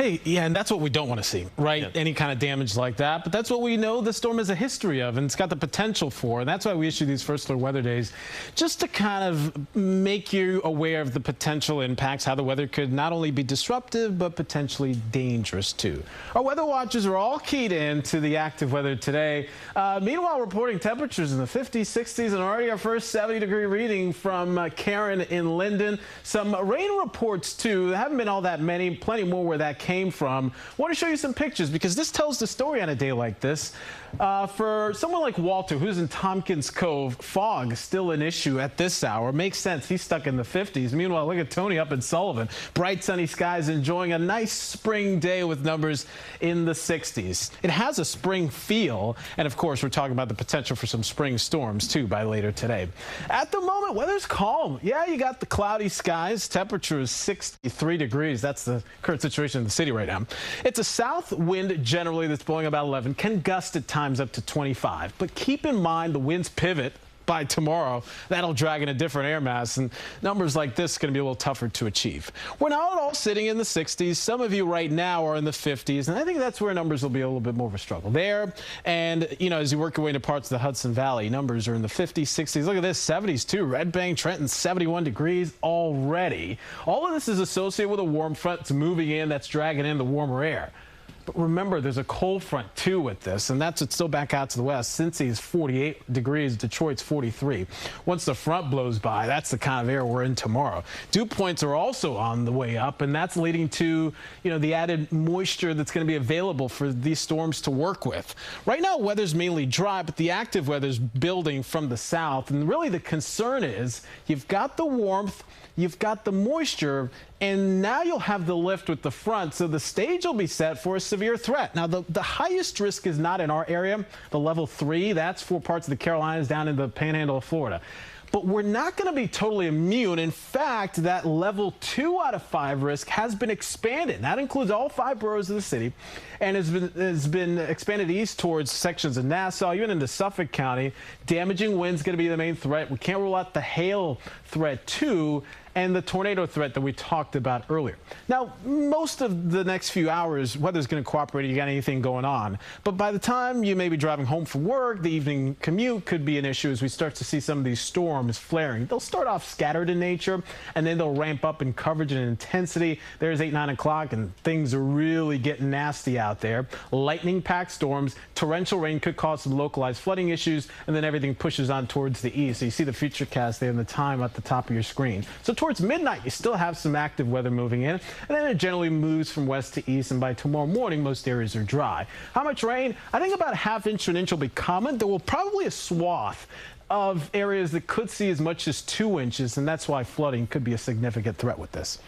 Hey, yeah, and that's what we don't want to see, right? Yeah. Any kind of damage like that. But that's what we know the storm has a history of, and it's got the potential for. And that's why we issue these first alert weather days, just to kind of make you aware of the potential impacts, how the weather could not only be disruptive, but potentially dangerous too. Our weather watchers are all keyed in to the active weather today. Meanwhile, reporting temperatures in the 50s, 60s, and already our first 70-degree reading from Karen in Linden. Some rain reports too. There haven't been all that many, plenty more where that came from. I want to show you some pictures because this tells the story on a day like this. For someone like Walter, who's in Tompkins Cove, fog is still an issue at this hour. Makes sense. He's stuck in the 50s. Meanwhile, look at Tony up in Sullivan. Bright sunny skies, enjoying a nice spring day with numbers in the 60s. It has a spring feel. And of course, we're talking about the potential for some spring storms too by later today. At the moment, weather's calm. Yeah, you got the cloudy skies. Temperature is 63 degrees. That's the current situation in the city right now. It's a south wind generally that's blowing about 11, can gust at times up to 25. But keep in mind the winds pivot by tomorrow. That'll drag in a different air mass, and numbers like this are going to be a little tougher to achieve. We're not all sitting in the 60s. Some of you right now are in the 50s, and I think that's where numbers will be a little bit more of a struggle there. And, you know, as you work your way into parts of the Hudson Valley, numbers are in the 50s, 60s. Look at this, 70s too. Red Bank, Trenton, 71 degrees already. All of this is associated with a warm front that's moving in, that's dragging in the warmer air. But remember, there's a cold front too with this, and that's still back out to the west. Cincy is 48 degrees, Detroit's 43. Once the front blows by, that's the kind of air we're in tomorrow. Dew points are also on the way up, and that's leading to, you know, the added moisture that's going to be available for these storms to work with. Right now, weather's mainly dry, but the active weather's building from the south, and really the concern is you've got the warmth, you've got the moisture, and now you'll have the lift with the front, so the stage will be set for a severe threat. Now, the highest risk is not in our area. The level 3, that's for parts of the Carolinas down in the panhandle of Florida. But we're not going to be totally immune. In fact, that level 2 out of 5 risk has been expanded. That includes all 5 boroughs of the city and has been expanded east towards sections of Nassau, even into Suffolk County. Damaging winds going to be the main threat. We can't rule out the hail threat too, and the tornado threat that we talked about earlier. Now, most of the next few hours, weather's going to cooperate if you got anything going on. But by the time you may be driving home from work, the evening commute could be an issue as we start to see some of these storms flaring. They'll start off scattered in nature, and then they'll ramp up in coverage and intensity. There's 8, 9 o'clock, and things are really getting nasty out there. Lightning-packed storms, torrential rain could cause some localized flooding issues, and then everything pushes on towards the east. So you see the future cast there and the time at the top of your screen. So towards midnight, you still have some active weather moving in, and then it generally moves from west to east, and by tomorrow morning, most areas are dry. How much rain? I think about a ½ to an inch will be common. There will probably a swath of areas that could see as much as 2 inches, and that's why flooding could be a significant threat with this.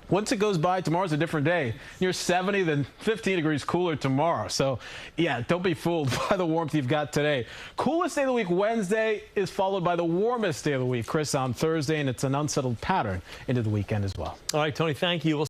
Once it goes by, tomorrow's a different day. Near 70, then 15 degrees cooler tomorrow. So, yeah, don't be fooled by the warmth you've got today. Coolest day of the week, Wednesday, is followed by the warmest day of the week, Chris, on Thursday, and it's an unsettled pattern into the weekend as well. All right, Tony, thank you.